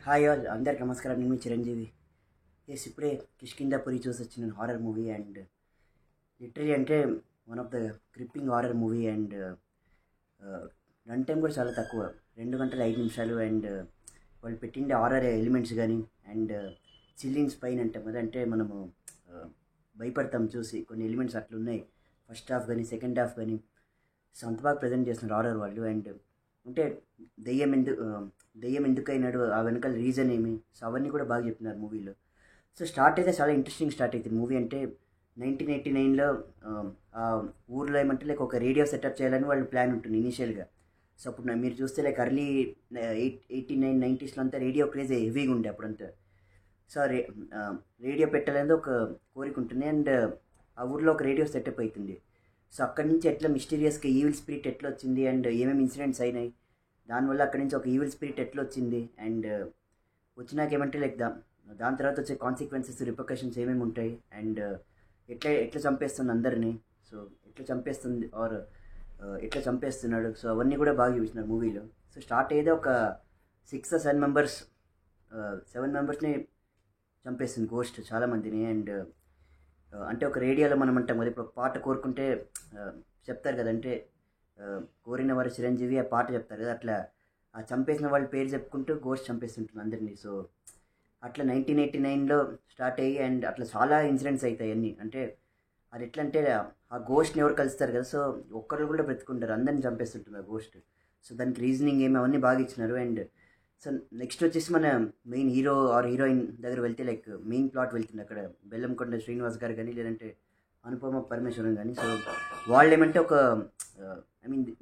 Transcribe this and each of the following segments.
Hi all అందరికి నమస్కారం. నేను మీ చిరంజీవి. ఇప్పుడే కిష్కింధాపురి చూసి వచ్చిన హారర్ మూవీ అండ్ లిటరలీ అంటే one of the gripping horror movie and run time కూడా చాలా తక్కువ, 2 గంటల 5 నిమిషాలు. అండ్ వాళ్ళు పెట్టిండే హారర్ ఎలిమెంట్స్ కానీ అండ్ చిల్లింగ్స్ పైన అంటాం కదా, అంటే మనము భయపడతాం చూసి కొన్ని ఎలిమెంట్స్ అట్లున్నాయి. ఫస్ట్ హాఫ్ కానీ సెకండ్ హాఫ్ కానీ సో అంత బాగా ప్రజెంట్ చేస్తున్నారు హారర్ వాళ్ళు. అండ్ అంటే దెయ్యం ఎందుకైనాడు, ఆ వెనకాల రీజన్ ఏమి, సో అవన్నీ కూడా బాగా చెప్తున్నారు మూవీలో. సో స్టార్ట్ అయితే చాలా ఇంట్రెస్టింగ్ స్టార్ట్ అవుతుంది మూవీ. అంటే 1989లో ఆ ఊర్లో ఏమంటే లైక్ ఒక రేడియో సెటప్ చేయాలని వాళ్ళు ప్లాన్ ఉంటుంది ఇనీషియల్గా. సో అప్పుడు మీరు చూస్తే లైక్ అర్లీ 89-90స్లో అంతా రేడియో క్రేజ్ హెవీగా ఉండే అప్పుడంతా. సో రేడియో పెట్టాలనేది ఒక కోరిక ఉంటుంది అండ్ ఆ ఊర్లో ఒక రేడియో సెటప్ అవుతుంది. సో అక్కడి నుంచి ఎట్లా మిస్టీరియస్గా ఈవిల్ స్పిరిట్ ఎట్లా వచ్చింది అండ్ ఏమేమి ఇన్సిడెంట్స్ అయినాయి, దానివల్ల అక్కడి నుంచి ఒక ఈవిల్ స్పిరిట్ ఎట్లా వచ్చింది అండ్ వచ్చినాక ఏమంటే లైక్ దాని తర్వాత వచ్చే కాన్సిక్వెన్సెస్ రిపర్కషన్స్ ఏమేమి ఉంటాయి అండ్ ఎట్లా ఎట్లా చంపేస్తుంది అందరినీ, సో ఎట్లా చంపేస్తుంది ఆర్ ఎట్లా చంపేస్తున్నాడు, సో అవన్నీ కూడా బాగా చూపిస్తున్నారు మూవీలో. సో స్టార్ట్ అయ్యేదే ఒక 6 or 7 మెంబర్స్ని చంపేస్తుంది గోస్ట్ చాలామందిని. అండ్ అంటే ఒక రేడియోలో మనం అంటాం కదా, ఇప్పుడు పాట కోరుకుంటే చెప్తారు కదా, అంటే కోరిన వారు చిరంజీవి ఆ పాట చెప్తారు కదా, అట్లా ఆ చంపేసిన వాళ్ళ పేరు చెప్పుకుంటూ గోస్ట్ చంపేస్తుంటుంది అందరినీ. సో అట్లా 1989లో స్టార్ట్ అయ్యి అండ్ అట్లా చాలా ఇన్సిడెంట్స్ అవుతాయి అన్నీ. అంటే అది ఎట్లా అంటే ఆ గోస్ట్ని ఎవరు కలుస్తారు కదా, సో ఒక్కరు కూడా బ్రతుకుంటారు, అందరిని చంపేస్తుంటుంది ఆ గోస్ట్. సో దానికి రీజనింగ్ ఏమి అవన్నీ బాగా ఇచ్చినారు. అండ్ సో నెక్స్ట్ వచ్చేసి మన మెయిన్ హీరో ఆర్ హీరోయిన్ దగ్గర వెళ్తే లైక్ మెయిన్ ప్లాట్ వెళ్తుంది అక్కడ బెల్లంకొండ శ్రీనివాస్ గారు కానీ లేదంటే అనుపమ పరమేశ్వరన్ కానీ. సో వాళ్ళు ఏమంటే ఒక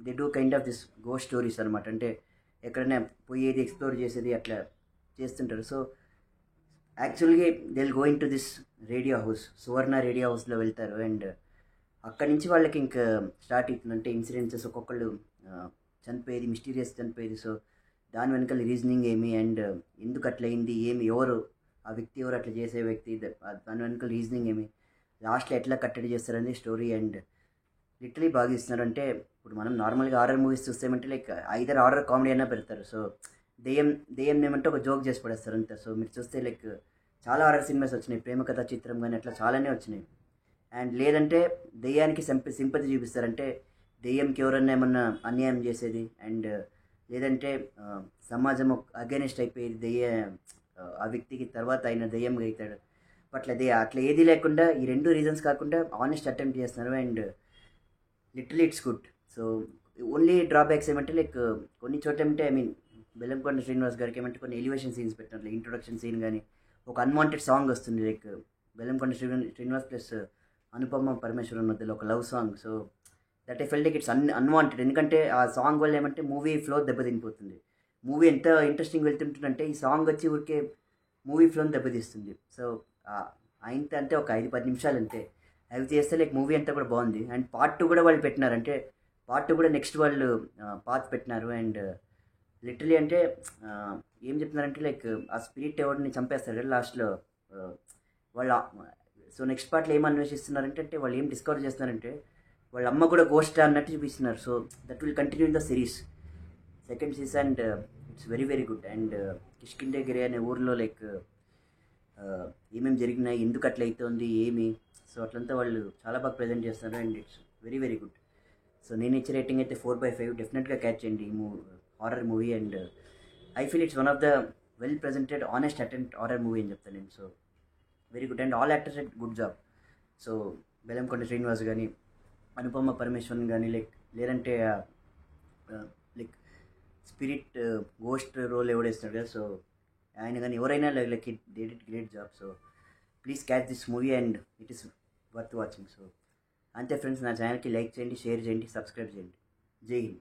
they do kind of this ghost stories అనమాట. అంటే ఎక్కడైనా పోయేది ఎక్స్ప్లోర్ చేసేది అట్లా చేస్తుంటారు. సో యాక్చువల్గా they will go in to this radio house, Suvarna radio హౌస్లో వెళ్తారు. అండ్ అక్కడి నుంచి వాళ్ళకి ఇంకా స్టార్ట్ అవుతుంది అంటే ఇన్సిడెంట్స్, ఒక్కొక్కళ్ళు చనిపోయేది, మిస్టీరియస్ చనిపోయేది. సో దాని వెనకాల రీజనింగ్ ఏమి అండ్ ఎందుకు అట్లా అయింది, ఏమి ఎవరు ఆ వ్యక్తి, ఎవరు అట్లా చేసే వ్యక్తి, దాని వెనకాల రీజనింగ్ ఏమి, లాస్ట్లో ఎట్లా కట్టడి చేస్తారనేది స్టోరీ. అండ్ లిటరలీ బాగా ఇస్తున్నారు. అంటే ఇప్పుడు మనం నార్మల్గా హారర్ మూవీస్ చూస్తామంటే లైక్ ఐదర్ హారర్ కామెడీ అయినా పెడతారు. సో దెయ్యం ఏమంటే ఒక జోక్ చేసి పడేస్తారు అంతే. సో మీరు చూస్తే లైక్ చాలా హారర్ సినిమాస్ వచ్చినాయి, ప్రేమ కథా చిత్రం కానీ అట్లా చాలానే వచ్చినాయి. అండ్ లేదంటే దెయ్యానికి సింపతి చూపిస్తారంటే దెయ్యంకి ఎవరన్నా ఏమన్నా అన్యాయం చేసేది అండ్ లేదంటే సమాజం అగైనెస్ట్ అయిపోయేది ఆ వ్యక్తికి తర్వాత ఆయన దెయ్యంగా అవుతాడు. అట్లా ఏది లేకుండా ఈ 2 రీజన్స్ కాకుండా ఆనెస్ట్ అటెంప్ట్ చేస్తున్నారు. And literally it's good. So only drawbacks ఏమంటే లైక్ కొన్ని చోట్ల ఏమంటే బెల్లంకొండ శ్రీనివాస్ గారికి ఏమంటే కొన్ని ఎలివేషన్ సీన్స్ పెట్టినారు, లైక్ ఇంట్రొడక్షన్ సీన్ కానీ ఒక అన్వాంటెడ్ సాంగ్ వస్తుంది లైక్ బెల్లంకొండ శ్రీనివాస్ ప్లస్ అనుపమ పరమేశ్వరన్ మధ్యలో ఒక love song. So that I felt like it's unwanted, ఎందుకంటే ఆ సాంగ్ వల్ల ఏమంటే మూవీ ఫ్లో దెబ్బతినిపోతుంది. మూవీ ఎంత ఇంట్రెస్టింగ్ వెళ్తుంటుందంటే ఈ సాంగ్ వచ్చి ఊరికే మూవీ ఫ్లోని దెబ్బతీస్తుంది. సో అయినంత అంటే ఒక 5-10 నిమిషాలు అంతే, అవి చేస్తే లైక్ మూవీ అంతా కూడా బాగుంది. అండ్ పార్ట్ 2 కూడా వాళ్ళు పెట్టినారు, అంటే పార్ట్ 2 కూడా నెక్స్ట్ వాళ్ళు పాత్ పెట్టినారు. అండ్ లిటరలీ అంటే ఏం చెప్తున్నారంటే లైక్ ఆ స్పిరిట్ ఎవరిని చంపేస్తారు కదా లాస్ట్లో వాళ్ళ. సో నెక్స్ట్ పార్ట్లో ఏం అన్వేషిస్తున్నారంటే అంటే వాళ్ళు ఏం డిస్కవర్ చేస్తున్నారంటే వాళ్ళ అమ్మ కూడా గోస్ట్ అన్నట్టు చూపిస్తున్నారు. So that will continue in the series second season and it's very very good. And Kishkindhagiri అనే ఊర్లో లైక్ ఏమేమి జరిగినాయి, ఎందుకు అట్లా అవుతుంది ఏమి, సో అట్లంతా వాళ్ళు చాలా బాగా ప్రజెంట్ చేస్తున్నారు. And it's very very good. So నేను ఇచ్చే రేటింగ్ అయితే 4/5. డెఫినెట్గా క్యాచ్ చేయండి ఈ horror movie. And I feel it's one of the well presented honest attempt horror movie అని చెప్తాను నేను. So very good and all actors at good job. So Bellamkonda Srinivas కానీ అనుపమ పరమేశ్వరన్ కానీ లేదంటే లైక్ స్పిరిట్ గోస్ట్ రోల్ ఎవడేస్తున్నాడు కదా, సో ఆయన కానీ ఎవరైనా like it they did great job. So please catch this movie and it is worth watching. So అంతే friends, నా ఛానల్కి లైక్ చేయండి, షేర్ చేయండి, సబ్స్క్రైబ్ చేయండి. జై హింద్.